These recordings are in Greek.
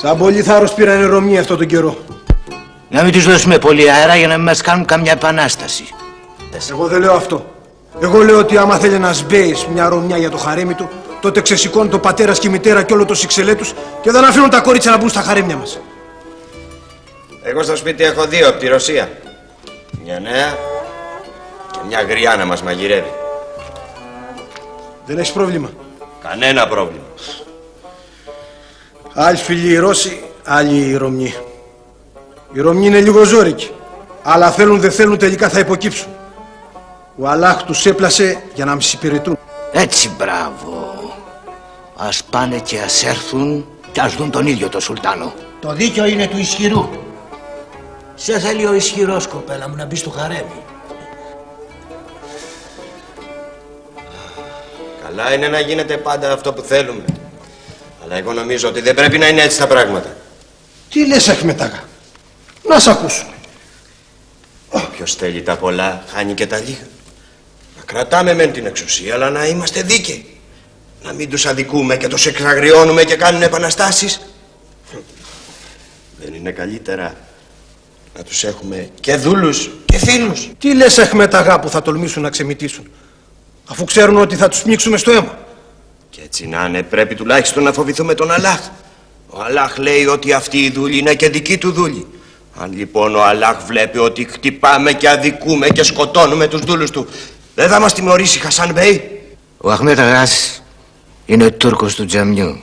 Σαν πολύ θάρρος πήραν οι Ρωμιοί αυτό τον καιρό. Να μην τους δώσουμε πολύ αέρα για να μην μας κάνουν καμιά επανάσταση. Εγώ δεν λέω αυτό. Εγώ λέω ότι άμα θέλει να σμπέεις μια Ρωμιά για το χαρέμι του, τότε ξεσηκώνει το πατέρας και η μητέρα και όλο το σιξελέ τους και δεν αφήνουν τα κορίτσια να μπουν στα χαρέμια μας. Εγώ στο σπίτι έχω 2 από τη Ρωσία. Μια νέα και μια γριά να μας μαγειρεύει. Δεν έχεις πρόβλημα? Κανένα πρόβλημα. Άλλοι φίλοι οι Ρώσοι, άλλοι οι Ρωμιοί. Οι Ρωμιοί είναι λίγο ζόρικοι, αλλά θέλουν δεν θέλουν τελικά θα υποκύψουν. Ο Αλλάχ τους έπλασε για να μας υπηρετούν. Έτσι, μπράβο. Ας πάνε και ας έρθουν και ας δουν τον ίδιο τον Σουλτάνο. Το δίκαιο είναι του ισχυρού. Σε θέλει ο ισχυρός, κοπέλα μου, να μπει στο χαρέμι. Καλά είναι να γίνεται πάντα αυτό που θέλουμε. Αλλά εγώ νομίζω ότι δεν πρέπει να είναι έτσι τα πράγματα. Τι λες, Αχμετάγα? Να σ' ακούσουμε. Ποιος θέλει τα πολλά, χάνει και τα λίγα. Να κρατάμε μεν την εξουσία, αλλά να είμαστε δίκαιοι. Να μην τους αδικούμε και τους εξαγριώνουμε και κάνουν επαναστάσεις. Δεν είναι καλύτερα να τους έχουμε και δούλους και φίλους? Τι λες, Αχμετάγα, που θα τολμήσουν να ξεμητήσουν, αφού ξέρουν ότι θα τους πνίξουμε στο αίμα? Και έτσι να είναι, πρέπει τουλάχιστον να φοβηθούμε τον Αλλάχ. Ο Αλλάχ λέει ότι αυτή η δούλη είναι και δική του δούλη. Αν λοιπόν ο Αλλάχ βλέπει ότι χτυπάμε και αδικούμε και σκοτώνουμε τους δούλους του, δεν θα μας τιμωρήσει, Χασάν Μπέι? Ο Αχμέτ Αγάς είναι Τούρκος του τζαμιού.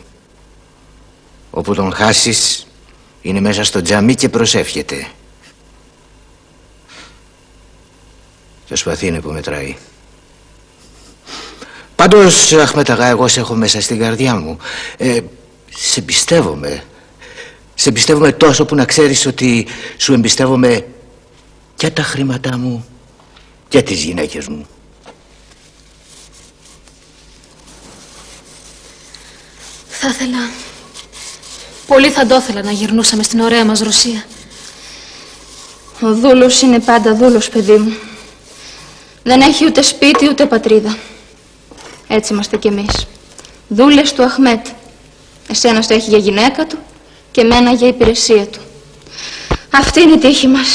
Όπου τον χάσεις είναι μέσα στο τζαμί και προσεύχεται. Το σπαθί είναι που μετράει. Πάντως, Αχμέτ Αγά, εγώ σε έχω μέσα στην καρδιά μου. Σε πιστεύομαι. Σε εμπιστεύομαι τόσο που να ξέρεις ότι σου εμπιστεύομαι και τα χρήματά μου και τις γυναίκες μου. Θα ήθελα, πολύ θα το ήθελα να γυρνούσαμε στην ωραία μας Ρωσία. Ο δούλος είναι πάντα δούλος, παιδί μου. Δεν έχει ούτε σπίτι ούτε πατρίδα. Έτσι είμαστε κι εμείς. Δούλες του Αχμέτ. Εσένας το έχει για γυναίκα του και εμένα για υπηρεσία του. Αυτή είναι η τύχη μας.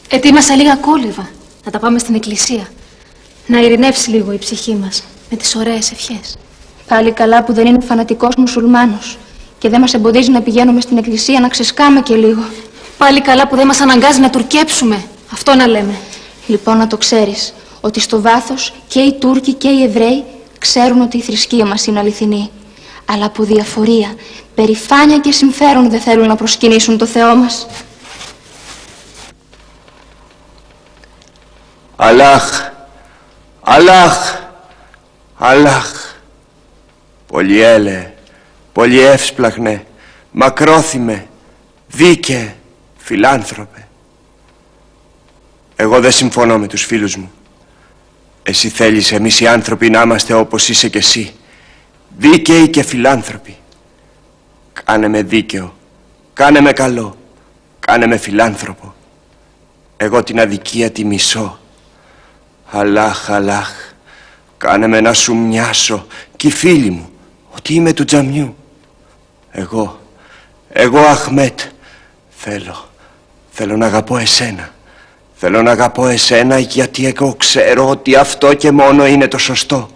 Ετοίμασα λίγα κόλληβα, να τα πάμε στην εκκλησία. Να ειρηνεύσει λίγο η ψυχή μας με τις ωραίες ευχές. Πάλι καλά που δεν είναι φανατικός μουσουλμάνος και δεν μας εμποδίζει να πηγαίνουμε στην εκκλησία να ξεσκάμε και λίγο. Πάλι καλά που δεν μας αναγκάζει να τουρκέψουμε. Αυτό να λέμε. Λοιπόν, να το ξέρεις, ότι στο βάθος και οι Τούρκοι και οι Εβραίοι ξέρουν ότι η θρησκεία μας είναι αληθινή. Αλλά από διαφορία, περηφάνεια και συμφέρον δεν θέλουν να προσκυνήσουν το Θεό μας. Αλλάχ, Αλλάχ, Αλλάχ. Πολυέλε, πολυεύσπλαχνε, μακρόθυμε, δίκαιε, φιλάνθρωπε. Εγώ δεν συμφωνώ με τους φίλους μου. Εσύ θέλεις εμείς οι άνθρωποι να είμαστε όπως είσαι κι εσύ, δίκαιοι και φιλάνθρωποι. Κάνε με δίκαιο, κάνε με καλό, κάνε με φιλάνθρωπο. Εγώ την αδικία τη μισώ. Αλλάχ, Αλλάχ, κάνε με να σου μοιάσω κι οι φίλοι μου ότι είμαι του τζαμιού. Εγώ Αχμέτ, θέλω να αγαπώ εσένα. Θέλω να αγαπώ εσένα γιατί εγώ ξέρω ότι αυτό και μόνο είναι το σωστό.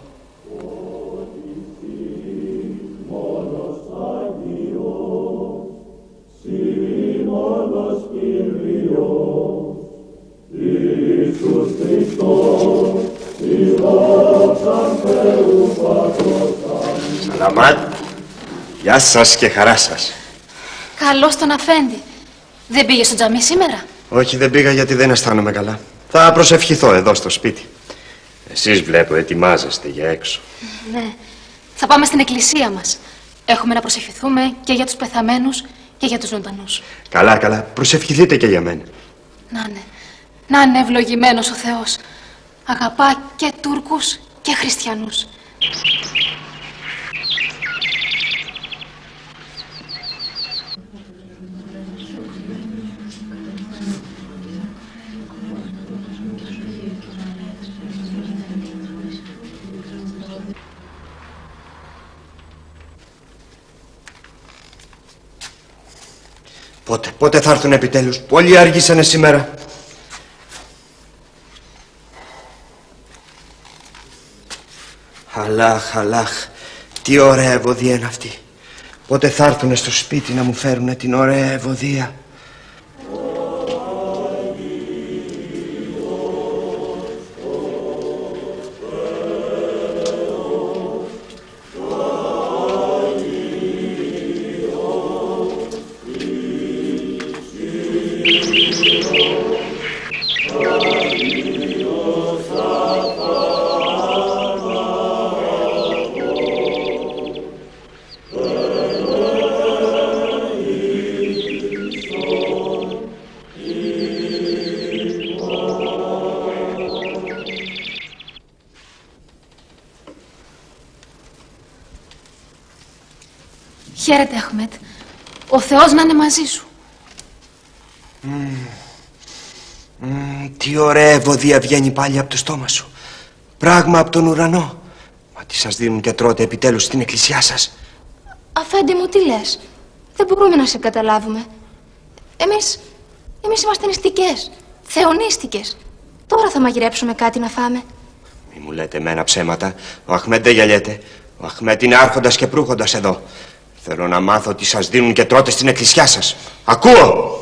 Σαλαμάτ, γεια σας και χαρά σας. Καλώς τον αφέντη. Δεν πήγε στο τζαμί σήμερα? Όχι, δεν πήγα γιατί δεν αισθάνομαι καλά. Θα προσευχηθώ εδώ στο σπίτι. Εσείς βλέπω ετοιμάζεστε για έξω. Ναι. Θα πάμε στην εκκλησία μας. Έχουμε να προσευχηθούμε και για τους πεθαμένους και για τους ζωντανούς. Καλά, καλά. Προσευχηθείτε και για μένα. Να είναι ευλογημένος ο Θεός. Αγαπά και Τούρκους και Χριστιανούς. Πότε θα έρθουν επιτέλους? Πολύ αργήσανε σήμερα. Αχ, τι ωραία ευωδία είναι αυτή. Πότε θα έρθουν στο σπίτι να μου φέρουν την ωραία ευωδία? Χαίρετε, Αχμέτ. Ο Θεός να είναι μαζί σου. Τι ωραία ευωδία βγαίνει πάλι από το στόμα σου. Πράγμα από τον ουρανό. Μα τι σας δίνουν και τρώτε επιτέλους στην εκκλησιά σας? Αφέντη μου, τι λες? Δεν μπορούμε να σε καταλάβουμε. Εμείς είμαστε νηστικές, θεονίστικες. Τώρα θα μαγειρέψουμε κάτι να φάμε. Μη μου λέτε εμένα ψέματα. Ο Αχμέτ δεν γελιέται. Ο Αχμέτ είναι άρχοντας και προύχοντας εδώ. Θέλω να μάθω τι σας δίνουν και τρώτε στην εκκλησιά σας. Ακούω!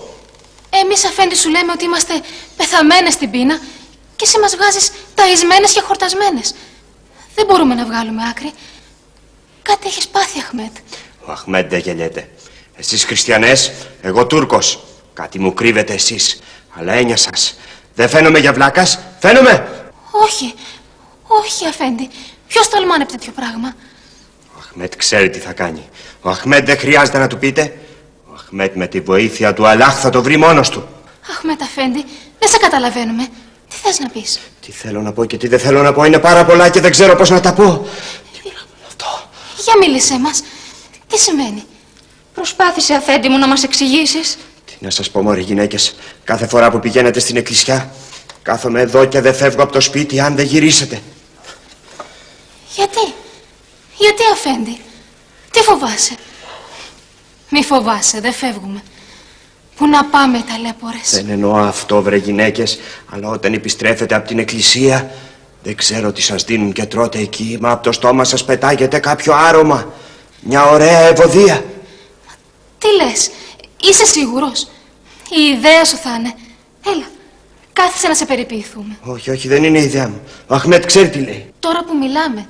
Εμείς, Αφέντη, σου λέμε ότι είμαστε πεθαμένες στην πείνα και εσύ μας βγάζεις ταΐσμένες και χορτασμένες. Δεν μπορούμε να βγάλουμε άκρη. Κάτι έχεις πάθει, Αχμέτ. Ο Αχμέτ δεν γελιέται. Εσείς χριστιανές, εγώ Τούρκος. Κάτι μου κρύβετε εσείς. Αλλά έννοια σας. Δεν φαίνομαι για βλάκας? Φαίνομαι! Όχι, Αφέντη. Ποιος τολμάνε τέτοιο πράγμα? Ο Αχμέτ ξέρει τι θα κάνει. Ο Αχμέτ δεν χρειάζεται να του πείτε. Ο Αχμέτ με τη βοήθεια του Αλλάχ θα το βρει μόνος του. Αχμέτ, Αφέντη, δεν σε καταλαβαίνουμε. Τι θες να πεις? Τι θέλω να πω και τι δεν θέλω να πω είναι πάρα πολλά και δεν ξέρω πώς να τα πω. Τι πράγμα είναι αυτό? Για μίλησέ μας. Τι σημαίνει? Προσπάθησε, Αφέντη μου, να μας εξηγήσεις. Τι να σας πω, μωρέ γυναίκες. Κάθε φορά που πηγαίνετε στην εκκλησιά, κάθομαι εδώ και δεν φεύγω από το σπίτι αν δεν γυρίσετε. Γιατί, Αφέντη? Τι φοβάσαι? Μη φοβάσαι, δεν φεύγουμε. Πού να πάμε, ταλέπορες? Δεν εννοώ αυτό, βρε γυναίκες, αλλά όταν επιστρέφετε από την εκκλησία, δεν ξέρω τι σας δίνουν και τρώτε εκεί, μα από το στόμα σας πετάγεται κάποιο άρωμα. Μια ωραία ευωδία. Τι λες? Είσαι σίγουρος? Η ιδέα σου θα είναι? Έλα, κάθισε να σε περιποιηθούμε. Όχι, δεν είναι η ιδέα μου. Ο Αχμέτ ξέρει τι λέει. Τώρα που μιλάμε,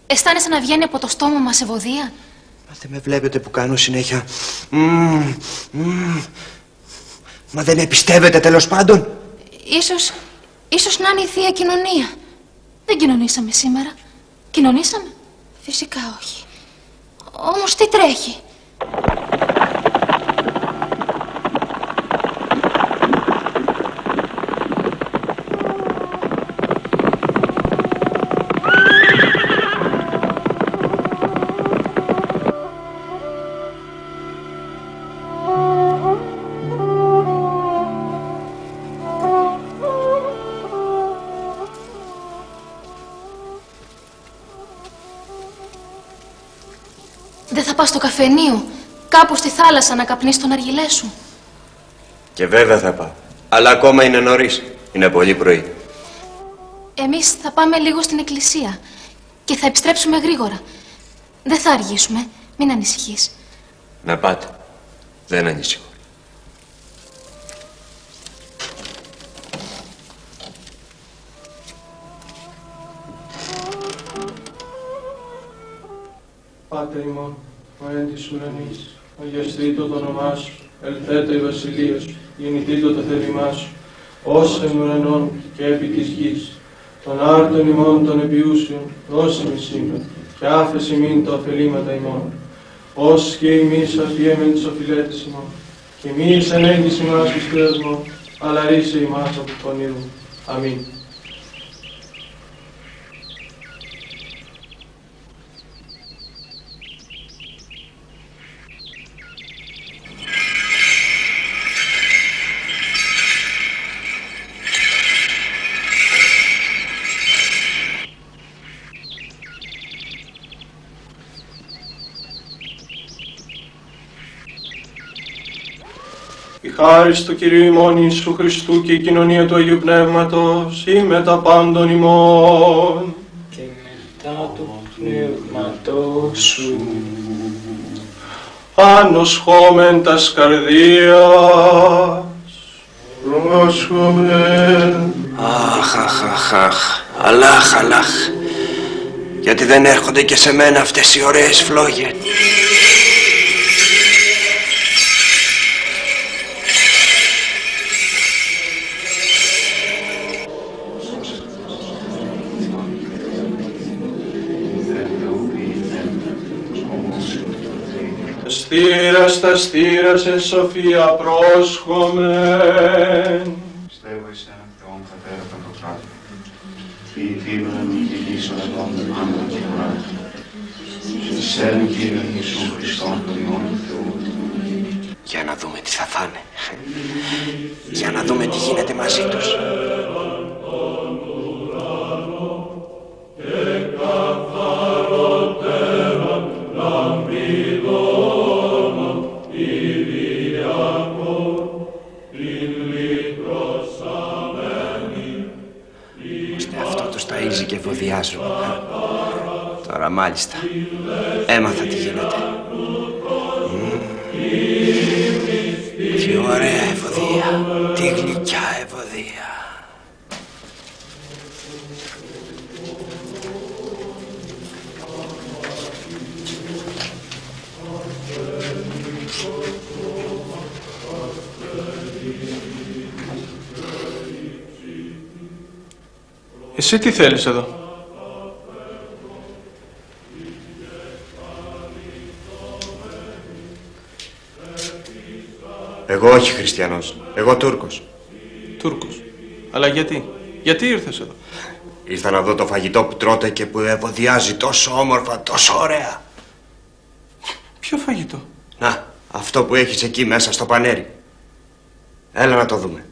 αισθάνεσαι να βγαίνει από το στόμα μας ευωδία? Μα δεν με βλέπετε που κάνω συνέχεια? Μα δεν με πιστεύετε τέλος πάντων? Ίσως να είναι η Θεία Κοινωνία. Δεν κοινωνήσαμε σήμερα. Κοινωνήσαμε? Φυσικά όχι. Όμως τι τρέχει? Δεν θα πας στο καφενείο, κάπου στη θάλασσα να καπνίσεις τον αργυλέ σου? Και βέβαια θα πάω. Αλλά ακόμα είναι νωρίς. Είναι πολύ πρωί. Εμείς θα πάμε λίγο στην εκκλησία και θα επιστρέψουμε γρήγορα. Δεν θα αργήσουμε, μην ανησυχείς. Να πάτε. Δεν ανησυχώ. Πάτερ ημών, ο εν της ουρανής, αγιαστήτω το όνομά σου, ελθέτω η βασιλεία σου, γεννηθήτω το θέλημά σου, ως εν ουρανών και επί της γης. Των άρτων ημών των επιούσιων, δώσε μη σήμερα, και άφεση μην τα ωφελήματα ημών. Ως και εμείς αφιέμεν τις οφειλέτες ημών, και μη εις ενέγγιση μας εις πειρασμόν, αλλά ρίσε ημάς από πονηρού. Αμήν. Η χάρις του Κυρίου ημών Ιησού Χριστού και η κοινωνία του Αγίου Πνεύματος ή μετά πάντων ημών. Και μετά του πνεύματός σου. Ανοσχόμεν τας καρδίας. Πρόσχομεν. Αχ, αλάχ. Γιατί δεν έρχονται και σε μένα αυτές οι ωραίες φλόγες. Τα στήρα σε σοφία πρόσχομεν. Πιστεύω εις έναν Θεόν Πατέρα Παντοκράτορα, ποιητήρα και γης ολετών άντρα και ουράνων, σε έναν Κύριον Ιησού Χριστόν τον Υιόν του Θεού. Για να δούμε τι θα φάνε. Για να δούμε τι γίνεται μαζί τους. Ταΐζει και ευωδιάζουν. Τώρα μάλιστα έμαθα τι γίνεται. Τι ωραία ευωδία, τι γλυκιά ευωδία. Εσύ τι θέλεις εδώ? Εγώ όχι χριστιανός, εγώ Τούρκος. Τούρκος. Αλλά γιατί? Γιατί ήρθες εδώ? Ήρθα να δω το φαγητό που τρώτε και που ευωδιάζει τόσο όμορφα, τόσο ωραία. Ποιο φαγητό? Να, αυτό που έχεις εκεί μέσα στο πανέρι. Έλα να το δούμε.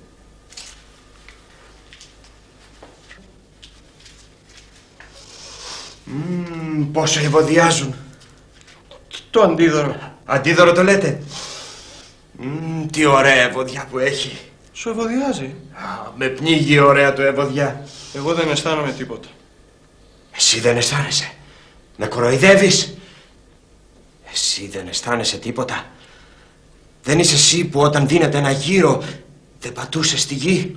Πόσο ευωδιάζουν. Το αντίδωρο. Αντίδωρο το λέτε? Τι ωραία ευωδιά που έχει. Σου ευωδιάζει? Με πνίγει ωραία το ευωδιά. Εγώ δεν αισθάνομαι τίποτα. Εσύ δεν αισθάνεσαι? Με κοροϊδεύεις? Εσύ δεν αισθάνεσαι τίποτα? Δεν είσαι εσύ που όταν δίνεται ένα γύρο δεν πατούσες στη γη?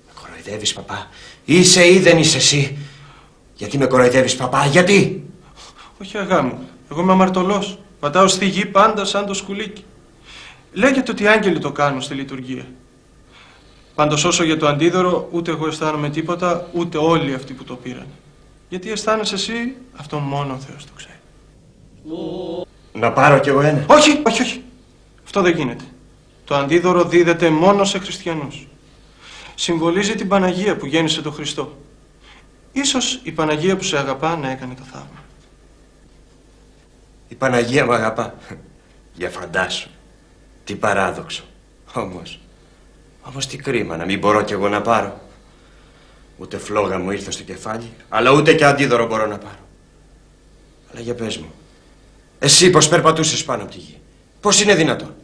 Με κοροϊδεύεις, παπά? Είσαι ή δεν είσαι εσύ? Γιατί με κοροϊδεύεις, παπά, γιατί? Όχι, αγά μου. Εγώ είμαι αμαρτωλός. Πατάω στη γη πάντα σαν το σκουλίκι. Λέγεται ότι οι άγγελοι το κάνουν στη λειτουργία. Πάντως όσο για το αντίδωρο, ούτε εγώ αισθάνομαι τίποτα, ούτε όλοι αυτοί που το πήραν. Γιατί αισθάνεσαι εσύ, αυτό μόνο ο Θεός το ξέρει. Να πάρω κι εγώ ένα? Όχι. Αυτό δεν γίνεται. Το αντίδωρο δίδεται μόνο σε χριστιανούς. Συμβολίζει την Παναγία που γέννησε τον Χριστό. Ίσως η Παναγία που σε αγαπά να έκανε το θαύμα. Η Παναγία μ' αγαπά. Για φαντάσου. Τι παράδοξο. Όμως τι κρίμα να μην μπορώ κι εγώ να πάρω. Ούτε φλόγα μου ήρθε στο κεφάλι, αλλά ούτε και αντίδωρο μπορώ να πάρω. Αλλά για πες μου, εσύ πως περπατούσες πάνω από τη γη? Πώς είναι δυνατόν?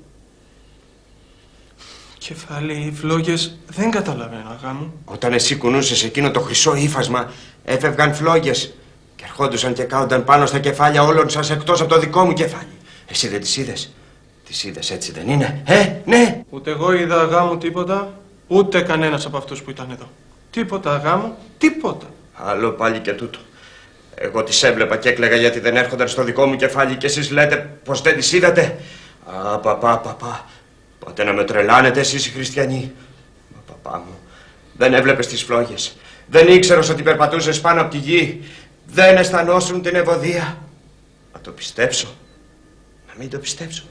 Κεφάλι, φλόγες, δεν καταλαβαίνω, αγά μου. Όταν εσύ κουνούσες εκείνο το χρυσό ύφασμα, έφευγαν φλόγες και ερχόντουσαν και κάουνταν πάνω στα κεφάλια όλων σας εκτός από το δικό μου κεφάλι. Εσύ δεν τις είδες? Τις είδες, έτσι δεν είναι? Ναι. Ούτε εγώ είδα, αγά μου, τίποτα, ούτε κανένας από αυτούς που ήταν εδώ. Τίποτα, αγά μου, τίποτα. Άλλο πάλι και τούτο. Εγώ τις έβλεπα και έκλαιγα γιατί δεν έρχονταν στο δικό μου κεφάλι και εσείς λέτε πως δεν τις είδατε. Παπά. Πότε να με τρελάνετε εσείς οι χριστιανοί? Μα παπά μου, δεν έβλεπες τις φλόγες? Δεν ήξερες ότι περπατούσες πάνω από τη γη? Δεν αισθανόσουν την ευωδία? Να το πιστέψω? Να μην το πιστέψω?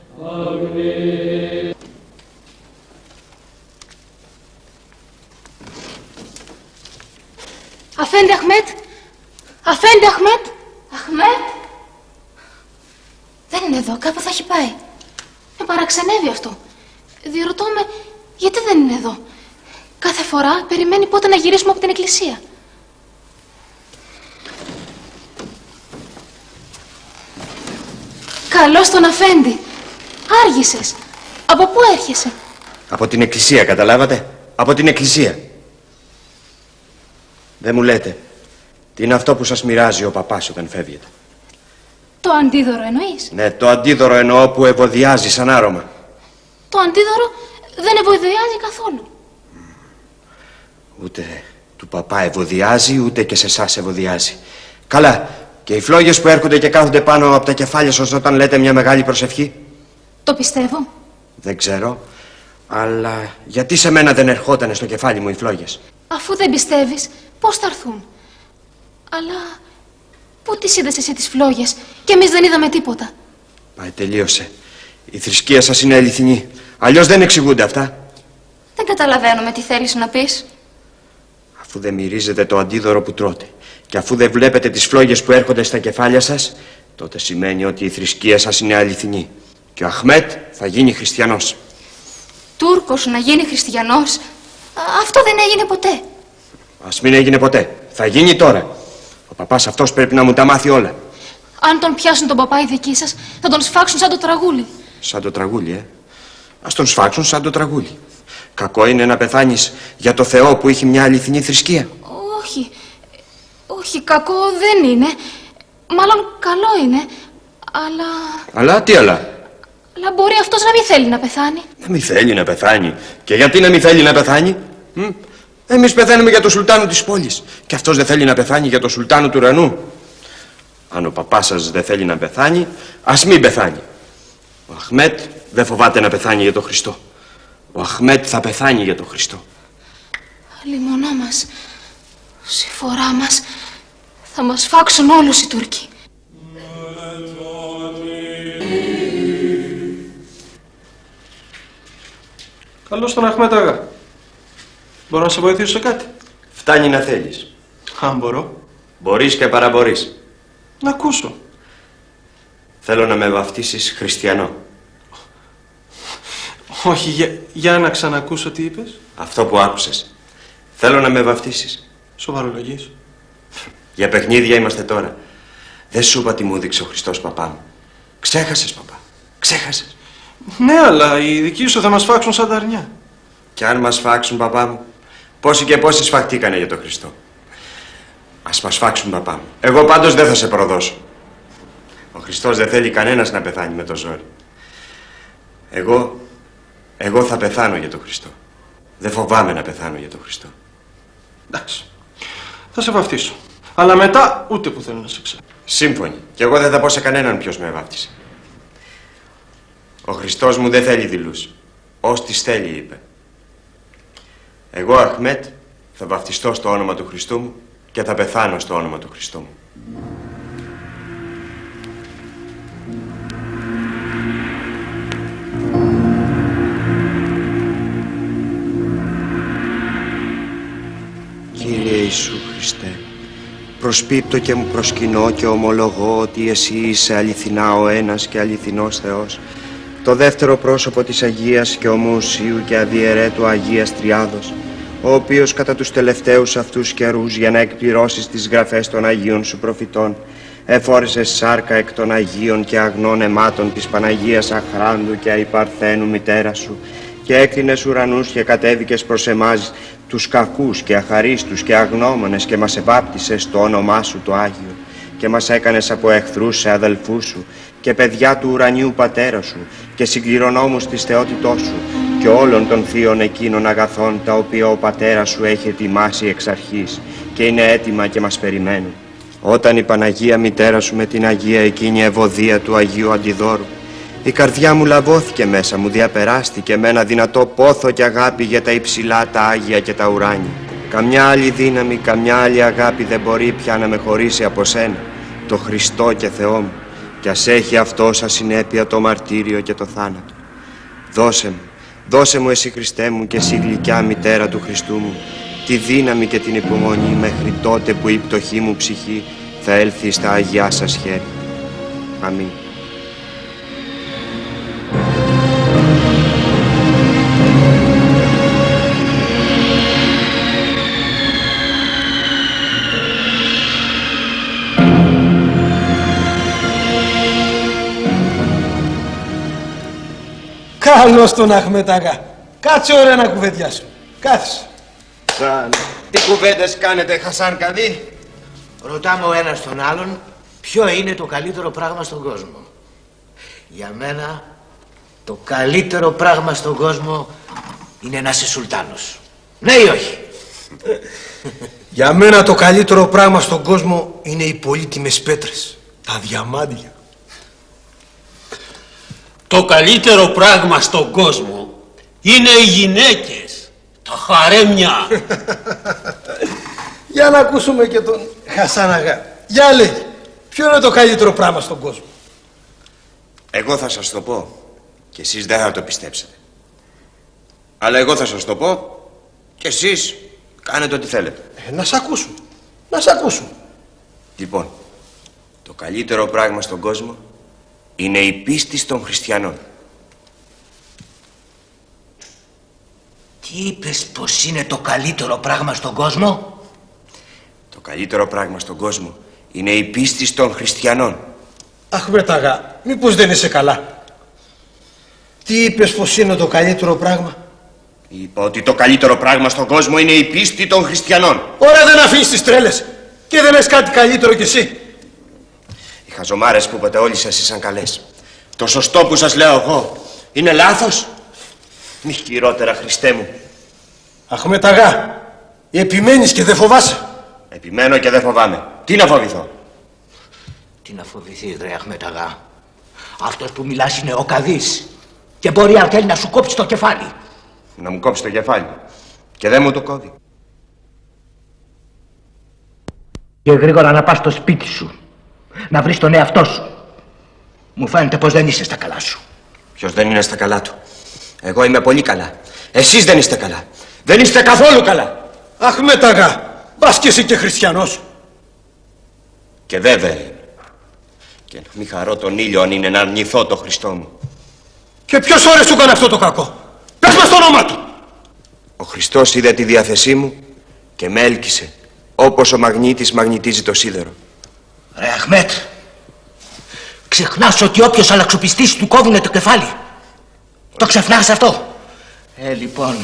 Αφέντη Αχμέτ! Αφέντη Αχμέτ! Αχμέτ! Δεν είναι εδώ, κάπου θα έχει πάει. Με παραξενεύει αυτό. Διερωτώ με γιατί δεν είναι εδώ. Κάθε φορά περιμένει πότε να γυρίσουμε από την εκκλησία. Καλώς τον Αφέντη. Άργησες. Από πού έρχεσαι? Από την εκκλησία, καταλάβατε? Από την εκκλησία. Δεν μου λέτε, τι είναι αυτό που σας μοιράζει ο παπάς όταν φεύγετε? Το αντίδωρο εννοείς? Ναι, το αντίδωρο εννοώ που ευωδιάζει σαν άρωμα. Το αντίδωρο δεν ευωδιάζει καθόλου. Ούτε του παπά ευωδιάζει, ούτε και σε εσάς ευωδιάζει. Καλά, και οι φλόγες που έρχονται και κάθονται πάνω από τα κεφάλια σας όταν λέτε μια μεγάλη προσευχή? Το πιστεύω. Δεν ξέρω, αλλά γιατί σε μένα δεν ερχότανε στο κεφάλι μου οι φλόγες? Αφού δεν πιστεύεις, πώς θα έρθουν? Αλλά πού τις είδες εσύ τις φλόγες και εμείς δεν είδαμε τίποτα? Μα τελείωσε. Η θρησκεία σας είναι αληθινή. Αλλιώς δεν εξηγούνται αυτά. Δεν καταλαβαίνουμε τι θέλεις να πεις. Αφού δεν μυρίζετε το αντίδωρο που τρώτε και αφού δεν βλέπετε τις φλόγες που έρχονται στα κεφάλια σας, τότε σημαίνει ότι η θρησκεία σας είναι αληθινή. Και ο Αχμέτ θα γίνει χριστιανός. Τούρκος να γίνει χριστιανός? Αυτό δεν έγινε ποτέ. Ας μην έγινε ποτέ. Θα γίνει τώρα. Ο παπάς αυτός πρέπει να μου τα μάθει όλα. Αν τον πιάσουν τον παπά οι δικοί σας, θα τον σφάξουν σαν το τραγούλι. Σαν το τραγούλι, Ας τον σφάξουν σαν το τραγούλι. Κακό είναι να πεθάνεις για το Θεό που έχει μια αληθινή θρησκεία. Όχι. Όχι, κακό δεν είναι. Μάλλον καλό είναι. Αλλά... Αλλά τι αλλά? Αλλά μπορεί αυτός να μην θέλει να πεθάνει. Να μην θέλει να πεθάνει. Και γιατί να μην θέλει να πεθάνει? Εμείς πεθαίνουμε για το σουλτάνο της πόλης. Και αυτός δεν θέλει να πεθάνει για το σουλτάνο του ουρανού. Αν ο παπάς σας δεν θέλει να πεθάνει, ας μην πεθάνει. Ο Αχμέτ δεν φοβάται να πεθάνει για τον Χριστό. Ο Αχμέτ θα πεθάνει για τον Χριστό. Λιμονό μας, συμφορά μας, θα μας φάξουν όλους οι Τούρκοι. Καλώς τον Αχμέτ αγά. Μπορώ να σε βοηθήσω σε κάτι? Φτάνει να θέλεις. Αν μπορώ. Μπορείς και παραμπορείς. Να ακούσω. Θέλω να με βαφτίσεις χριστιανό. Όχι, για να ξανακούσω τι είπες. Αυτό που άκουσες. Θέλω να με βαφτίσεις. Σοβαρολογείς? Για παιχνίδια είμαστε τώρα. Δεν σου είπα τι μου έδειξε ο Χριστός παπά μου. Ξέχασες παπά. Ξέχασες. Ναι, αλλά οι δικοί σου θα μας φάξουν σαν τα αρνιά. Κι αν μας φάξουν παπά μου, πόσοι και πόσοι σφαχτήκανε για τον Χριστό. Ας μας φάξουν παπά μου. Εγώ πάντως δεν θα σε προδώσω. Ο Χριστός δεν θέλει κανένας να πεθάνει με το ζόρι. Εγώ θα πεθάνω για τον Χριστό. Δεν φοβάμαι να πεθάνω για τον Χριστό. Εντάξει. Θα σε βαφτίσω. Αλλά μετά ούτε που θέλω να σε ξέρω. Σύμφωνοι. Κι εγώ δεν θα πω σε κανέναν ποιος με βάφτισε. Ο Χριστός μου δεν θέλει δειλούς. Ως τις θέλει, είπε. Εγώ, Αχμέτ, θα βαφτιστώ στο όνομα του Χριστού μου και θα πεθάνω στο όνομα του Χριστού μου. Κύριε Ιησού Χριστέ, προσπίπτω και μου προσκυνώ και ομολογώ ότι εσύ είσαι αληθινά ο ένας και αληθινός Θεός, το δεύτερο πρόσωπο της Αγίας και ομοουσίου και αδιαιρέτου Αγίας Τριάδος, ο οποίος κατά τους τελευταίους αυτούς καιρούς για να εκπληρώσεις τις γραφές των Αγίων σου προφητών εφόρεσες σάρκα εκ των Αγίων και αγνών αιμάτων της Παναγίας Αχράντου και Αϊπαρθένου μητέρα σου και έκτινες ουρανούς και κατέβηκες προς εμάς τους κακούς και αχαρίστους και αγνώμονες και μας ευάπτισες στο όνομά σου το Άγιο και μας έκανες από εχθρούς σε αδελφούς σου και παιδιά του ουρανίου πατέρα σου και συγκληρονόμους της θεότητός σου και όλων των θείων εκείνων αγαθών τα οποία ο πατέρας σου έχει ετοιμάσει εξ αρχής και είναι έτοιμα και μας περιμένουν. Όταν η Παναγία μητέρα σου με την Αγία εκείνη ευωδία του Αγίου Αντιδώρου, η καρδιά μου λαβώθηκε μέσα μου, διαπεράστηκε με ένα δυνατό πόθο και αγάπη για τα υψηλά, τα Άγια και τα ουράνια. Καμιά άλλη δύναμη, καμιά άλλη αγάπη δεν μπορεί πια να με χωρίσει από σένα, το Χριστό και Θεό μου, κι ας έχει αυτό σαν συνέπεια το μαρτύριο και το θάνατο. Δώσε μου εσύ Χριστέ μου και εσύ γλυκιά μητέρα του Χριστού μου, τη δύναμη και την υπομονή μέχρι τότε που η πτωχή μου ψυχή θα έλθει στα Αγιά σας χέρια. Αμήν. Καλώς τον Αχμέτ Αγά. Κάτσε ωραία να κουβεντιάσουμε. Κάθισε. Τι κουβέντες κάνετε, Χασάν Καδί? Ρωτάμε ο ένας τον άλλον ποιο είναι το καλύτερο πράγμα στον κόσμο. Για μένα το καλύτερο πράγμα στον κόσμο είναι να είσαι σουλτάνος. Ναι ή όχι? Για μένα το καλύτερο πράγμα στον κόσμο είναι οι πολύτιμες πέτρες. Τα διαμάντια. Το καλύτερο πράγμα στον κόσμο είναι οι γυναίκες, τα χαρέμια. Για να ακούσουμε και τον Χασάν Αγά. Για λέγε, ποιο είναι το καλύτερο πράγμα στον κόσμο? Εγώ θα σας το πω και εσείς δεν θα το πιστέψετε. Αλλά εγώ θα σας το πω και εσείς κάνετε ό,τι θέλετε. Να σ' ακούσουν. Να σ' ακούσουν. Λοιπόν, το καλύτερο πράγμα στον κόσμο είναι η πίστη των χριστιανών. Τι είπες πως είναι το καλύτερο πράγμα στον κόσμο? Το καλύτερο πράγμα στον κόσμο είναι η πίστη των χριστιανών. Αχμέτ Αγά, μήπως δεν είσαι καλά? Τι είπες πως είναι το καλύτερο πράγμα? Είπα ότι το καλύτερο πράγμα στον κόσμο είναι η πίστη των χριστιανών. Ωραία, δεν αφήνεις τις τρέλες. Και δεν λες κάτι καλύτερο κι εσύ? Οι χαζομάρες που είπατε όλοι σας ήσαν καλές. Το σωστό που σας λέω εγώ είναι λάθος? Μη χειρότερα, Χριστέ μου. Αχμέτ Αγά, επιμένεις και δεν φοβάσαι? Επιμένω και δεν φοβάμαι. Τι να φοβηθώ? Τι να φοβηθείς ρε Αχμέτ Αγά? Αυτός που μιλάς είναι ο Καδής και μπορεί αν θέλει να σου κόψει το κεφάλι. Να μου κόψει το κεφάλι και δεν μου το κόβει. Και γρήγορα να πας στο σπίτι σου, να βρεις τον εαυτό σου. Μου φαίνεται πως δεν είσαι στα καλά σου. Ποιος δεν είναι στα καλά του? Εγώ είμαι πολύ καλά. Εσείς δεν είστε καλά. Δεν είστε καθόλου καλά. Αχμέτ Αγά, μπας κι εσύ και χριστιανός. Και βέβαια είμαι. Και να μην χαρώ τον ήλιο αν είναι να αρνηθώ το Χριστό μου. Και ποιος ώρες του έκανε αυτό το κακό? Πες μας το όνομα του. Ο Χριστός είδε τη διάθεσή μου και με έλκυσε, όπως ο μαγνήτης μαγνητίζει το σίδερο. Ρε Αχμέτ, ξεχνάς ότι όποιος αλλαξοπιστήσει του κόβουνε το κεφάλι. Το ξεχνάς αυτό? Λοιπόν,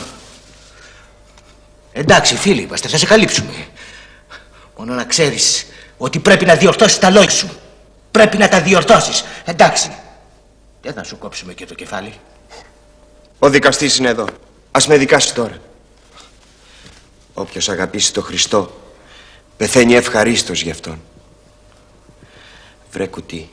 εντάξει φίλοι είμαστε, θα σε καλύψουμε. Μόνο να ξέρεις ότι πρέπει να διορθώσεις τα λόγια σου. Πρέπει να τα διορθώσεις, εντάξει. Δεν θα σου κόψουμε και το κεφάλι. Ο δικαστής είναι εδώ. Ας με δικάσει τώρα. Όποιος αγαπήσει το Χριστό πεθαίνει ευχαρίστως γι' αυτόν. Βρε κουτί,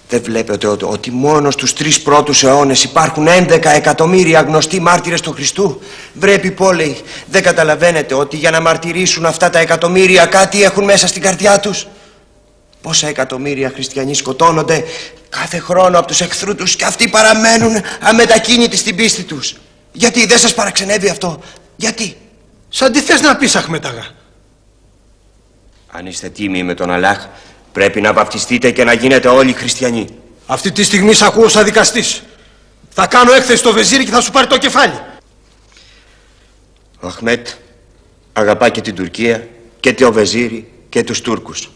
δεν βλέπετε ότι μόνο στους 3 πρώτους αιώνες υπάρχουν 11 εκατομμύρια γνωστοί μάρτυρες του Χριστού? Βρε επιπόλαιοι, δεν καταλαβαίνετε ότι για να μαρτυρήσουν αυτά τα εκατομμύρια κάτι έχουν μέσα στην καρδιά τους? Πόσα εκατομμύρια χριστιανοί σκοτώνονται κάθε χρόνο από τους εχθρούς τους και αυτοί παραμένουν αμετακίνητοι στην πίστη τους. Γιατί δεν σας παραξενεύει αυτό? Γιατί? Σαν τι θες να πεις, Αχμέτ Αγά? Αν είστε τίμοι με τον Αλλάχ, πρέπει να βαπτιστείτε και να γίνετε όλοι χριστιανοί. Αυτή τη στιγμή σ' ακούω σαν δικαστής. Θα κάνω έκθεση στο βεζίρι και θα σου πάρει το κεφάλι. Ο Αχμέτ αγαπά και την Τουρκία και το βεζίρι και τους Τούρκους.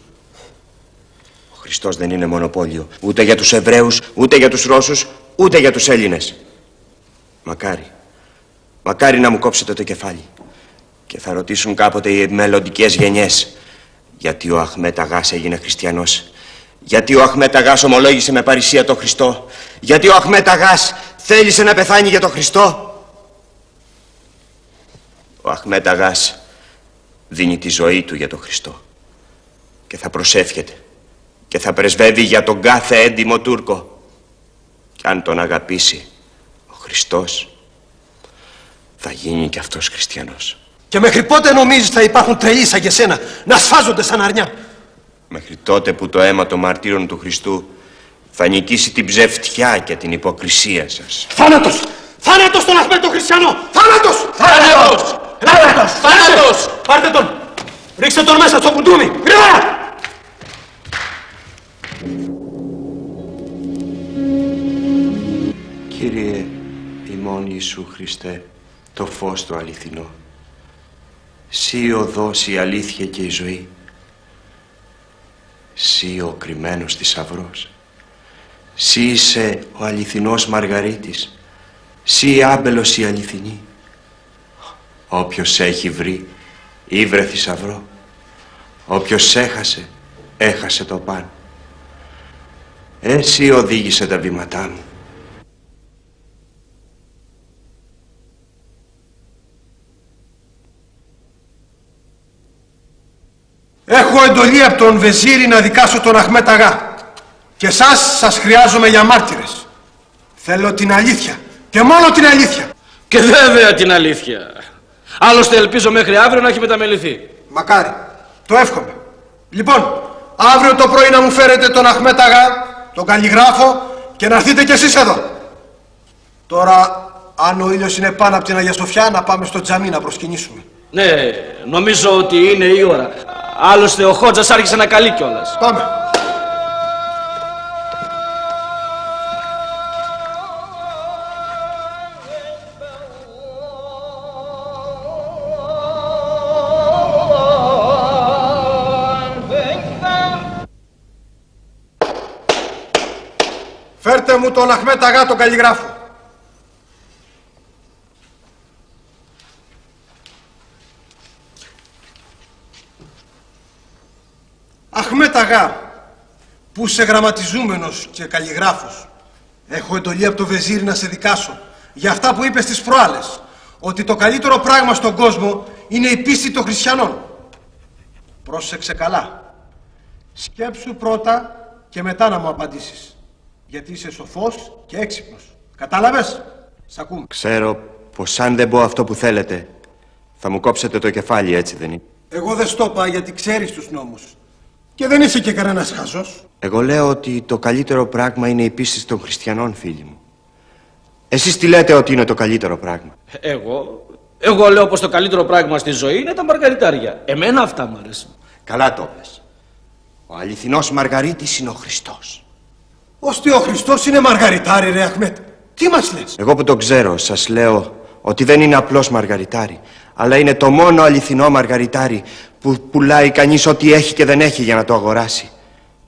Ο Χριστός δεν είναι μονοπόλιο ούτε για τους Εβραίους, ούτε για τους Ρώσους, ούτε για τους Έλληνες. Μακάρι να μου κόψετε το κεφάλι. Και θα ρωτήσουν κάποτε οι μελλοντικές γενιές γιατί ο Αχμέτ Αγάς έγινε χριστιανός. Γιατί ο Αχμέτ Αγάς ομολόγησε με παρησία τον Χριστό. Γιατί ο Αχμέτ Αγάς θέλησε να πεθάνει για τον Χριστό. Ο Αχμέτ Αγάς δίνει τη ζωή του για τον Χριστό. Και θα προσεύχεται. Και θα πρεσβεύει για τον κάθε έντιμο Τούρκο. Και αν τον αγαπήσει ο Χριστός, θα γίνει κι αυτός χριστιανός. Και μέχρι πότε νομίζεις θα υπάρχουν τρελοί σαν και σένα να σφάζονται σαν αρνιά? Μέχρι τότε που το αίμα των μαρτύρων του Χριστού θα νικήσει την ψευτιά και την υποκρισία σας. Θάνατος! Θάνατος στον Αχμέτ τον χριστιανό! Θάνατος! Θάνατος! Θάνατος! Θάνατος! Πάρτε τον! Ρίξτε τον μέσα στο κουντούμι! Γρήγορα! Κύριε ημών Ιησού Χριστέ, το φως το αληθινό, Σύ οδός η αλήθεια και η ζωή, Σύ ο κρυμμένος θησαυρός, Σύ είσαι ο αληθινός Μαργαρίτης, Σύ άμπελος η αληθινή. Όποιος έχει βρει, ήβρε θησαυρό. Όποιος έχασε, έχασε το παν. Εσύ οδήγησε τα βήματά μου. Έχω εντολή από τον Βεζίρη να δικάσω τον Αχμέτ Αγά. Και σας χρειάζομαι για μάρτυρες. Θέλω την αλήθεια. Και μόνο την αλήθεια. Και βέβαια την αλήθεια. Άλλωστε ελπίζω μέχρι αύριο να έχει μεταμεληθεί. Μακάρι. Το εύχομαι. Λοιπόν, αύριο το πρωί να μου φέρετε τον Αχμέτ Αγά, τον καλλιγράφο, και να έρθετε κι εσείς εδώ. Τώρα, αν ο ήλιος είναι πάνω από την Αγία Σοφιά, να πάμε στο τζαμί να προσκυνήσουμε. Ναι, νομίζω ότι είναι η ώρα. Άλλωστε ο Χότζας άρχισε να καλεί κιόλας. Πάμε. Φέρτε μου τον Αχμέτ Αγά, τον καλλιγράφο. Αχμέτ Αγά, που είσαι γραμματιζούμενος και καλλιγράφος, έχω εντολή από το Βεζίρι να σε δικάσω για αυτά που είπες τις προάλλες, ότι το καλύτερο πράγμα στον κόσμο είναι η πίστη των χριστιανών. Πρόσεξε καλά. Σκέψου πρώτα και μετά να μου απαντήσεις. Γιατί είσαι σοφός και έξυπνος. Κατάλαβες? Σ' ακούμε. Ξέρω πως αν δεν πω αυτό που θέλετε, θα μου κόψετε το κεφάλι, έτσι δεν είναι? Εγώ δεν στο είπα γιατί ξέρεις τους νόμους. Και δεν είσαι και κανένας χαζός. Εγώ λέω ότι το καλύτερο πράγμα είναι η πίστη των χριστιανών, φίλοι μου. Εσείς τι λέτε ότι είναι το καλύτερο πράγμα? Εγώ λέω πως το καλύτερο πράγμα στη ζωή είναι τα μαργαριτάρια. Εμένα αυτά μου αρέσουν. Καλά το πες. Ο αληθινός Μαργαρίτης είναι ο Χριστός. Ώστε ο Χριστός είναι μαργαριτάρι, ρε Αχμέτ. Τι μας λες? Εγώ που το ξέρω, σας λέω ότι δεν είναι απλώς μαργαριτάρι, αλλά είναι το μόνο αληθινό μαργαριτάρι που πουλάει κανείς ό,τι έχει και δεν έχει για να το αγοράσει.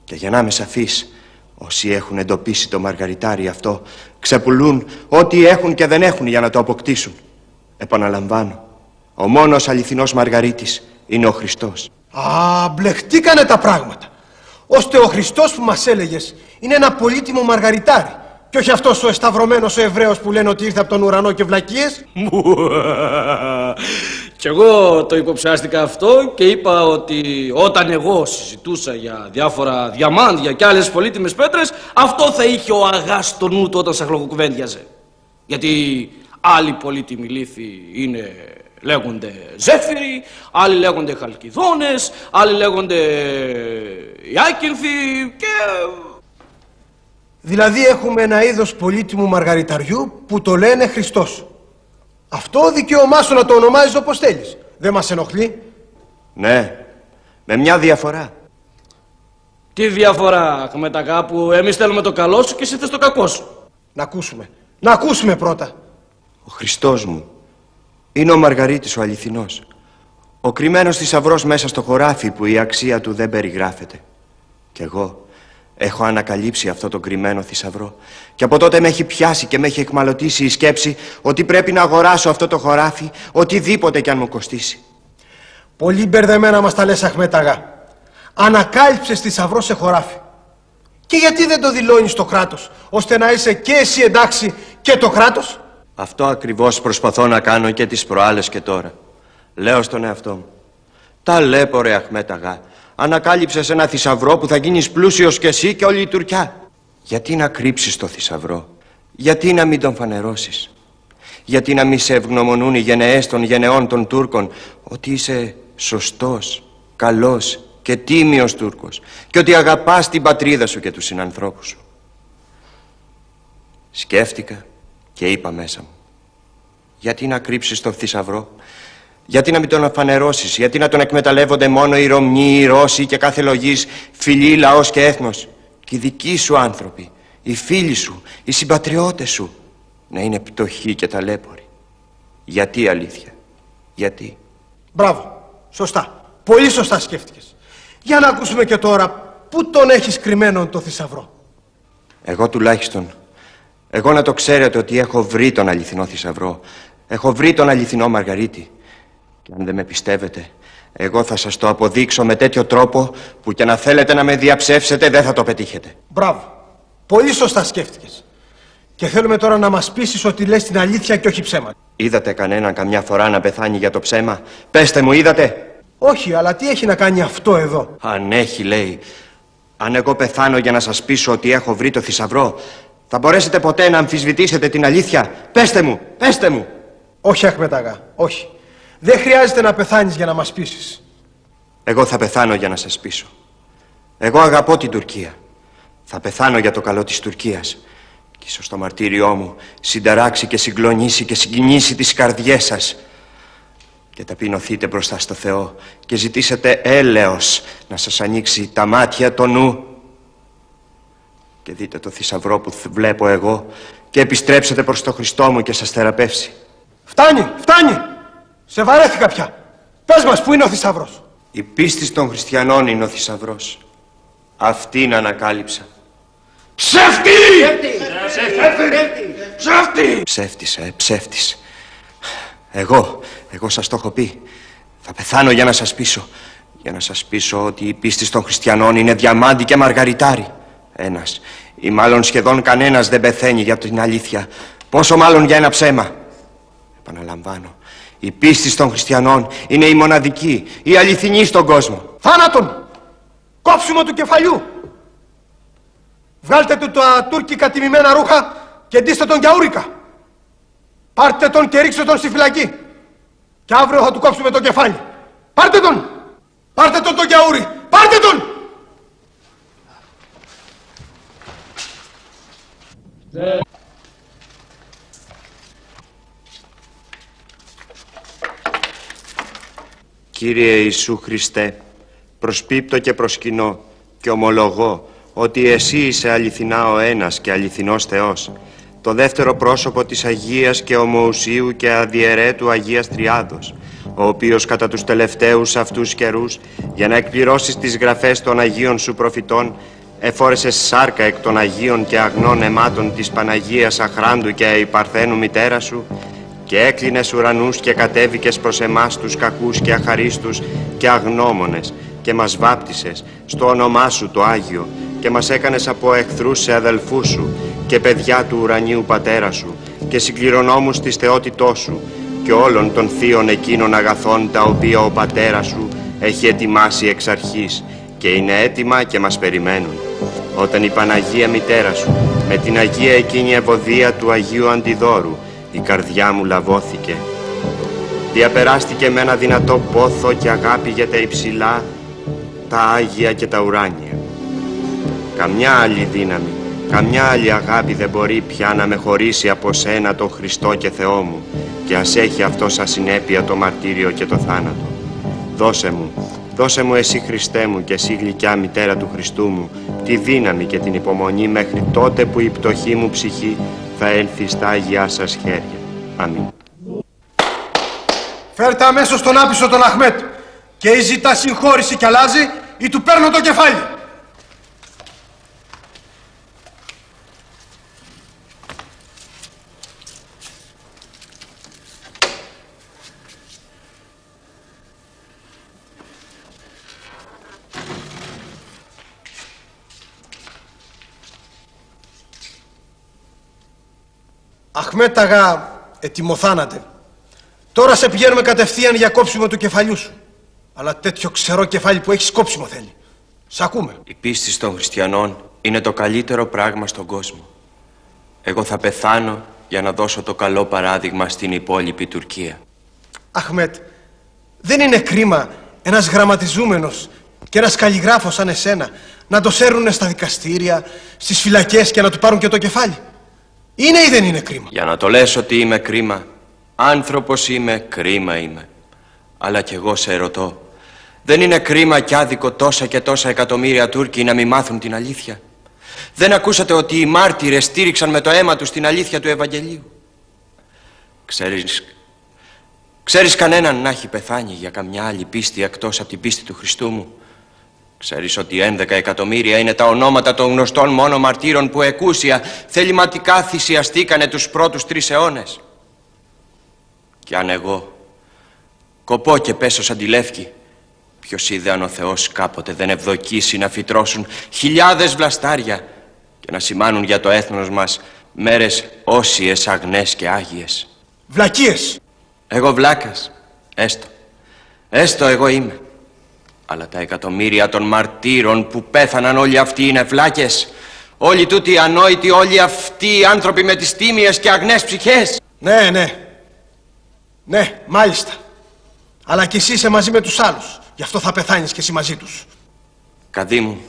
Και για να είμαι σαφής, όσοι έχουν εντοπίσει το μαργαριτάρι αυτό, ξεπουλούν ό,τι έχουν και δεν έχουν για να το αποκτήσουν. Επαναλαμβάνω, ο μόνος αληθινός Μαργαρίτης είναι ο Χριστός. Α, μπλεχτήκανε τα πράγματα. Ώστε ο Χριστός που μας έλεγες είναι ένα πολύτιμο μαργαριτάρι. Και όχι αυτός ο εσταυρωμένος ο Εβραίος που λένε ότι ήρθε από τον ουρανό και βλακίες. Κι εγώ το υποψιάστηκα αυτό και είπα ότι όταν εγώ συζητούσα για διάφορα διαμάντια και άλλες πολύτιμες πέτρες, αυτό θα είχε ο Αγάς στο νου του όταν σαχλοκουβέντιαζε. Γιατί άλλοι πολύτιμοι λίθοι λέγονται ζέφυροι, άλλοι λέγονται χαλκιδόνες, άλλοι λέγονται ιάκυνθοι και... Δηλαδή έχουμε ένα είδος πολύτιμου μαργαριταριού που το λένε Χριστός. Αυτό δικαίωμά σου να το ονομάζεις όπως θέλεις. Δεν μας ενοχλεί? Ναι, με μια διαφορά. Τι διαφορά, Αχμέτ Αγά, που εμείς θέλουμε το καλό σου και εσύ θες το κακό σου? Να ακούσουμε πρώτα. Ο Χριστός μου είναι ο Μαργαρίτης ο αληθινός. Ο κρυμμένος θησαυρός μέσα στο χωράφι που η αξία του δεν περιγράφεται. Κι εγώ έχω ανακαλύψει αυτό το κρυμμένο θησαυρό. Και από τότε με έχει πιάσει και με έχει εκμαλωτήσει η σκέψη ότι πρέπει να αγοράσω αυτό το χωράφι, οτιδήποτε κι αν μου κοστίσει. Πολύ μπερδεμένα μας τα λες, Αχμέτ Αγά. Ανακάλυψες θησαυρό σε χωράφι. Και γιατί δεν το δηλώνεις στο κράτος, ώστε να είσαι και εσύ εντάξει και το κράτος? Αυτό ακριβώς προσπαθώ να κάνω και τις προάλλες και τώρα. Λέω στον εαυτό μου, ταλέπορε Αχμέτ Αγά, ανακάλυψες ένα θησαυρό που θα γίνεις πλούσιος κι εσύ και όλη η Τουρκιά. Γιατί να κρύψεις το θησαυρό? Γιατί να μην τον φανερώσεις? Γιατί να μην σε ευγνωμονούν οι γενεές των γενεών των Τούρκων ότι είσαι σωστός, καλός και τίμιος Τούρκος και ότι αγαπάς την πατρίδα σου και τους συνανθρώπους σου? Σκέφτηκα και είπα μέσα μου, γιατί να κρύψεις τον θησαυρό? Γιατί να μην τον αφανερώσεις? Γιατί να τον εκμεταλλεύονται μόνο οι Ρωμνοί, οι Ρώσοι και κάθε λογής φιλή, λαός και έθνος? Και οι δικοί σου άνθρωποι, οι φίλοι σου, οι συμπατριώτες σου να είναι πτωχοί και ταλέποροι. Γιατί αλήθεια? Γιατί? Μπράβο, σωστά, πολύ σωστά σκέφτηκες. Για να ακούσουμε και τώρα, πού τον έχεις κρυμμένον το θησαυρό? Εγώ τουλάχιστον Εγώ να το ξέρετε ότι έχω βρει τον αληθινό θησαυρό. Έχω βρει τον αληθινό Μαργαρίτη. Και αν δεν με πιστεύετε, εγώ θα σας το αποδείξω με τέτοιο τρόπο που και να θέλετε να με διαψεύσετε δεν θα το πετύχετε. Μπράβο. Πολύ σωστά σκέφτηκες. Και θέλουμε τώρα να μας πείσεις ότι λες την αλήθεια και όχι ψέματα. Είδατε κανέναν καμιά φορά να πεθάνει για το ψέμα? Πέστε μου, είδατε? Όχι, αλλά τι έχει να κάνει αυτό εδώ? Αν έχει, λέει. Αν εγώ πεθάνω για να σας πείσω ότι έχω βρει το θησαυρό, θα μπορέσετε ποτέ να αμφισβητήσετε την αλήθεια? Πέστε μου, πέστε μου. Όχι, Αχμέτ Αγά, όχι. Δεν χρειάζεται να πεθάνεις για να μας πείσεις. Εγώ θα πεθάνω για να σας πείσω. Εγώ αγαπώ την Τουρκία. Θα πεθάνω για το καλό της Τουρκίας. Και ίσως το μαρτύριό μου συνταράξει και συγκλονίσει και συγκινήσει τις καρδιές σας. Και ταπεινωθείτε μπροστά στο Θεό και ζητήσετε έλεος να σας ανοίξει τα μάτια, το νου. Και δείτε το θησαυρό που βλέπω εγώ και επιστρέψετε προς το Χριστό μου και σας θεραπεύσει. Φτάνει, φτάνει! Σε βαρέθηκα πια. Πες μας, πού είναι ο θησαυρός? Η πίστη των χριστιανών είναι ο θησαυρός. Αυτήν ανακάλυψα. Ψεύτη! Ψεύτη! Ψεύτης, ψεύτης. Εγώ σας το έχω πει. Θα πεθάνω για να σας πείσω. Για να σας πείσω ότι η πίστη των χριστιανών είναι διαμάντι και μαργαριτάρι. Ένας ή μάλλον σχεδόν κανένας δεν πεθαίνει για την αλήθεια. Πόσο μάλλον για ένα ψέμα. Επαναλαμβάνω. Η πίστη των χριστιανών είναι η μοναδική, η αληθινή στον κόσμο. Θάνατον! Κόψιμο του κεφαλιού! Βγάλτε του τα τουρκικά τιμημένα ρούχα και ντύστε τον γιαούρικα. Πάρτε τον και ρίξτε τον στη φυλακή. Και αύριο θα του κόψουμε το κεφάλι. Πάρτε τον! Πάρτε τον το γιαούρι! Πάρτε τον! Κύριε Ιησού Χριστέ, προσπίπτω και προσκυνώ και ομολογώ ότι εσύ είσαι αληθινά ο ένας και αληθινός Θεός, το δεύτερο πρόσωπο της Αγίας και ομοουσίου και αδιαιρέτου Αγίας Τριάδος, ο οποίος κατά τους τελευταίους αυτούς καιρούς, για να εκπληρώσεις τις γραφές των Αγίων σου προφητών, εφόρεσες σάρκα εκ των Αγίων και αγνών αιμάτων της Παναγίας Αχράντου και Αϊπαρθένου μητέρα σου, και έκλεινες ουρανούς και κατέβηκες προς εμάς τους κακούς και αχαρίστους και αγνώμονες και μας βάπτισες στο όνομά σου το Άγιο και μας έκανες από εχθρούς σε αδελφούς σου και παιδιά του ουρανίου Πατέρα σου και συγκληρονόμους της θεότητός σου και όλων των θείων εκείνων αγαθών τα οποία ο Πατέρας σου έχει ετοιμάσει εξ αρχής και είναι έτοιμα και μας περιμένουν. Όταν η Παναγία Μητέρα σου με την Αγία εκείνη ευωδία του Αγίου Αντιδόρου η καρδιά μου λαβώθηκε. Διαπεράστηκε με ένα δυνατό πόθο και αγάπη για τα υψηλά, τα Άγια και τα ουράνια. Καμιά άλλη δύναμη, καμιά άλλη αγάπη δεν μπορεί πια να με χωρίσει από σένα τον Χριστό και Θεό μου και ας έχει αυτό σαν συνέπεια το μαρτύριο και το θάνατο. Δώσε μου εσύ Χριστέ μου και εσύ γλυκιά μητέρα του Χριστού μου τη δύναμη και την υπομονή μέχρι τότε που η πτωχή μου ψυχή θα έλθει στα Άγιά σας χέρια. Αμήν. Φέρτε αμέσως τον άπισο τον Αχμέτ και ή ζητά συγχώρηση κι αλλάζει ή του παίρνω το κεφάλι. Αχμέτ Αγά, ετοιμοθάνατε. Τώρα σε πηγαίνουμε κατευθείαν για κόψιμο του κεφαλιού σου. Αλλά τέτοιο ξερό κεφάλι που έχεις κόψιμο θέλει. Σ' ακούμε. Η πίστη των χριστιανών είναι το καλύτερο πράγμα στον κόσμο. Εγώ θα πεθάνω για να δώσω το καλό παράδειγμα στην υπόλοιπη Τουρκία. Αχμέτ, δεν είναι κρίμα ένας γραμματιζούμενος και ένας καλλιγράφος σαν εσένα να το σέρνουνε στα δικαστήρια, στις φυλακές και να του πάρουν και το κεφάλι? Είναι ή δεν είναι κρίμα? Για να το λες ότι είμαι κρίμα, άνθρωπος είμαι, κρίμα είμαι. Αλλά κι εγώ σε ρωτώ, δεν είναι κρίμα κι άδικο τόσα και τόσα εκατομμύρια Τούρκοι να μην μάθουν την αλήθεια? Δεν ακούσατε ότι οι μάρτυρες στήριξαν με το αίμα τους την αλήθεια του Ευαγγελίου? Ξέρεις κανέναν να έχει πεθάνει για καμιά άλλη πίστη εκτός από την πίστη του Χριστού μου? Ξέρεις ότι 11 εκατομμύρια είναι τα ονόματα των γνωστών μόνο μαρτύρων που εκούσια θεληματικά θυσιαστήκανε τους πρώτους 3 αιώνες. Κι αν εγώ κοπώ και πέσω σαν τη Λεύκη, ποιος είδε αν ο Θεός κάποτε δεν ευδοκίσει να φυτρώσουν χιλιάδες βλαστάρια και να σημάνουν για το έθνος μας μέρες όσιες, αγνές και άγιες. Βλακίες! Εγώ βλάκας, έστω εγώ είμαι. Αλλά τα εκατομμύρια των μαρτύρων που πέθαναν όλοι αυτοί είναι βλάκες. Όλοι τούτοι οι ανόητοι, όλοι αυτοί οι άνθρωποι με τις τίμιες και αγνές ψυχές. Ναι, μάλιστα. Αλλά κι εσύ είσαι μαζί με τους άλλους. Γι' αυτό θα πεθάνεις κι εσύ μαζί τους. Καδί μου,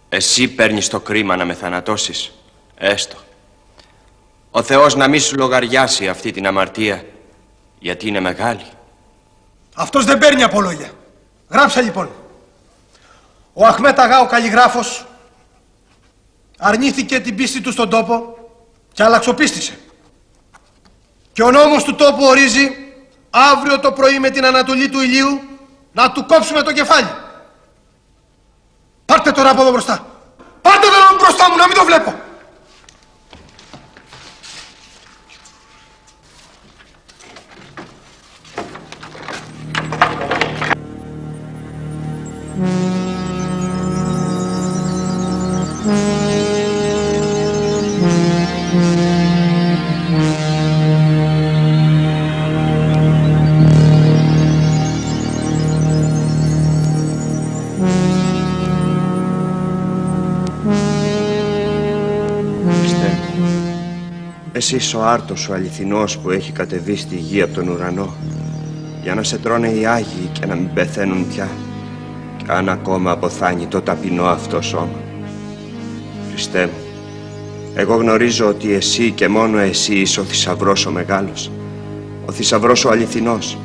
εσύ παίρνεις το κρίμα να με θανατώσεις. Έστω. Ο Θεός να μη σου λογαριάσει αυτή την αμαρτία, γιατί είναι μεγάλη. Αυτός δεν παίρνει απολόγια. Γράψε λοιπόν. Ο Αχμέτ Αγά ο καλλιγράφος αρνήθηκε την πίστη του στον τόπο και αλλαξοπίστησε. Και ο νόμος του τόπου ορίζει αύριο το πρωί με την ανατολή του ηλίου να του κόψουμε το κεφάλι. Πάρτε τώρα από εδώ μπροστά. Πάρτε τώρα μπροστά μου να μην το βλέπω. Εσύ είσαι ο άρτος ο αληθινός που έχει κατεβεί στη γη από τον ουρανό για να σε τρώνε οι Άγιοι και να μην πεθαίνουν πια κι αν ακόμα αποθάνει το ταπεινό αυτό σώμα. Χριστέ μου, εγώ γνωρίζω ότι εσύ και μόνο εσύ είσαι ο θησαυρός ο μεγάλος, ο θησαυρός ο αληθινός,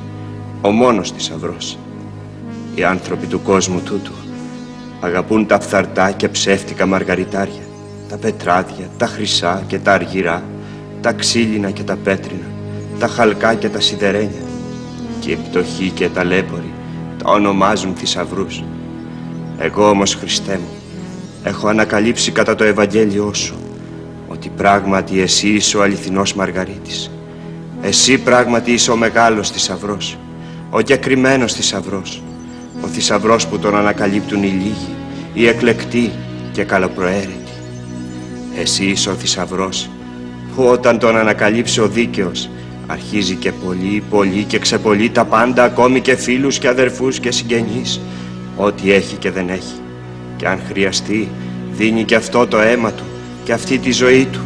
ο μόνος θησαυρός. Οι άνθρωποι του κόσμου τούτου αγαπούν τα φθαρτά και ψεύτικα μαργαριτάρια, τα πετράδια, τα χρυσά και τα αργυρά, τα ξύλινα και τα πέτρινα, τα χαλκά και τα σιδερένια. Και οι πτωχοί και τα ταλέποροι τα ονομάζουν θησαυρούς. Εγώ όμως, Χριστέ μου, έχω ανακαλύψει κατά το Ευαγγέλιό σου ότι πράγματι εσύ είσαι ο αληθινός Μαργαρίτης. Εσύ πράγματι είσαι ο μεγάλος θησαυρός, ο κεκριμένος θησαυρός, ο θησαυρός που τον ανακαλύπτουν οι λίγοι, οι εκλεκτοί και καλοπροαίρετοι. Εσύ είσαι ο θησαυρός που όταν τον ανακαλύψει ο δίκαιος αρχίζει και πολύ και ξεπολύει τα πάντα, ακόμη και φίλους και αδερφούς και συγγενείς, ό,τι έχει και δεν έχει. Και αν χρειαστεί δίνει και αυτό το αίμα του και αυτή τη ζωή του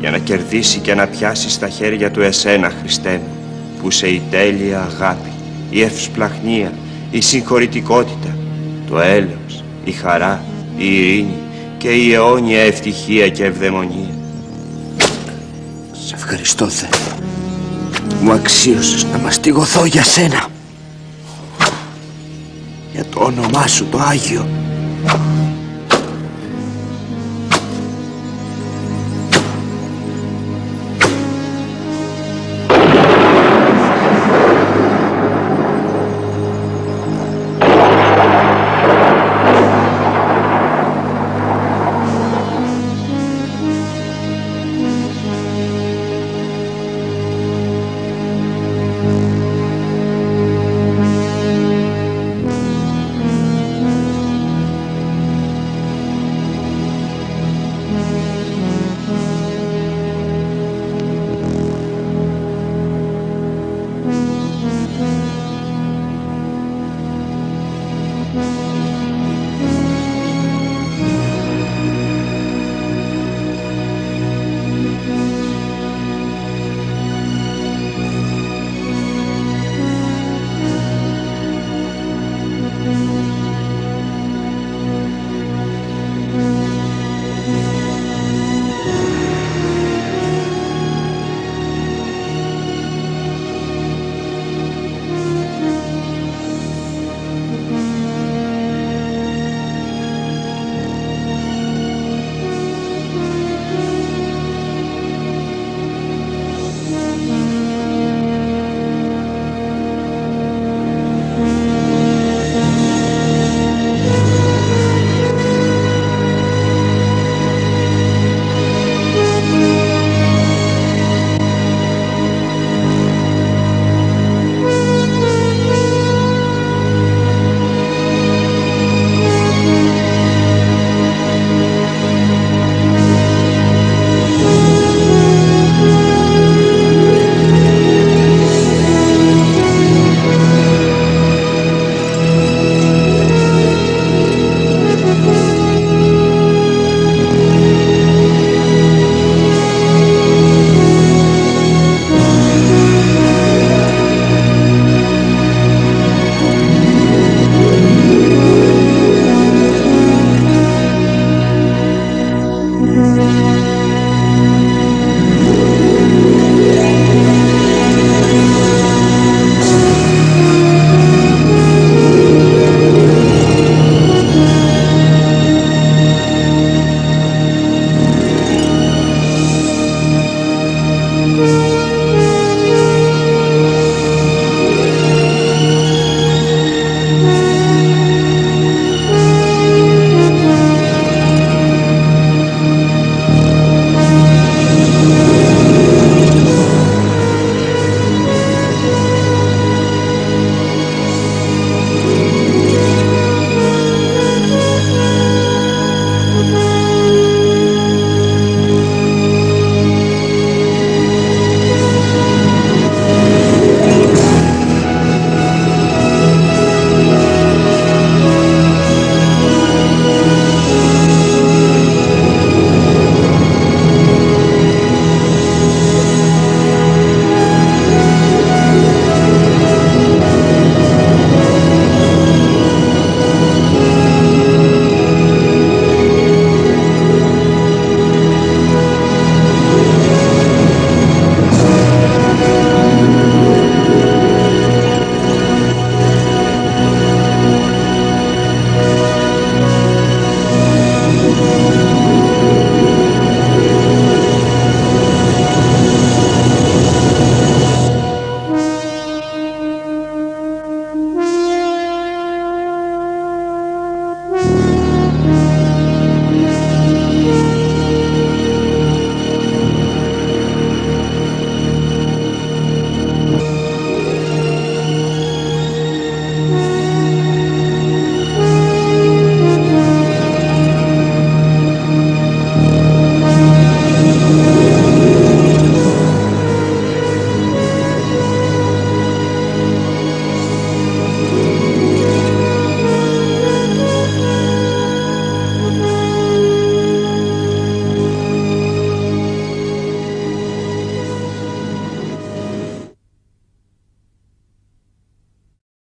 για να κερδίσει και να πιάσει στα χέρια του εσένα, Χριστέ μου, που είσαι η τέλεια αγάπη, η ευσπλαχνία, η συγχωρητικότητα, το έλεος, η χαρά, η ειρήνη και η αιώνια ευτυχία και ευδαιμονία. Σε ευχαριστώ, Θεέ. Μου αξίωσες να μαστιγωθώ για σένα, για το όνομά σου το Άγιο.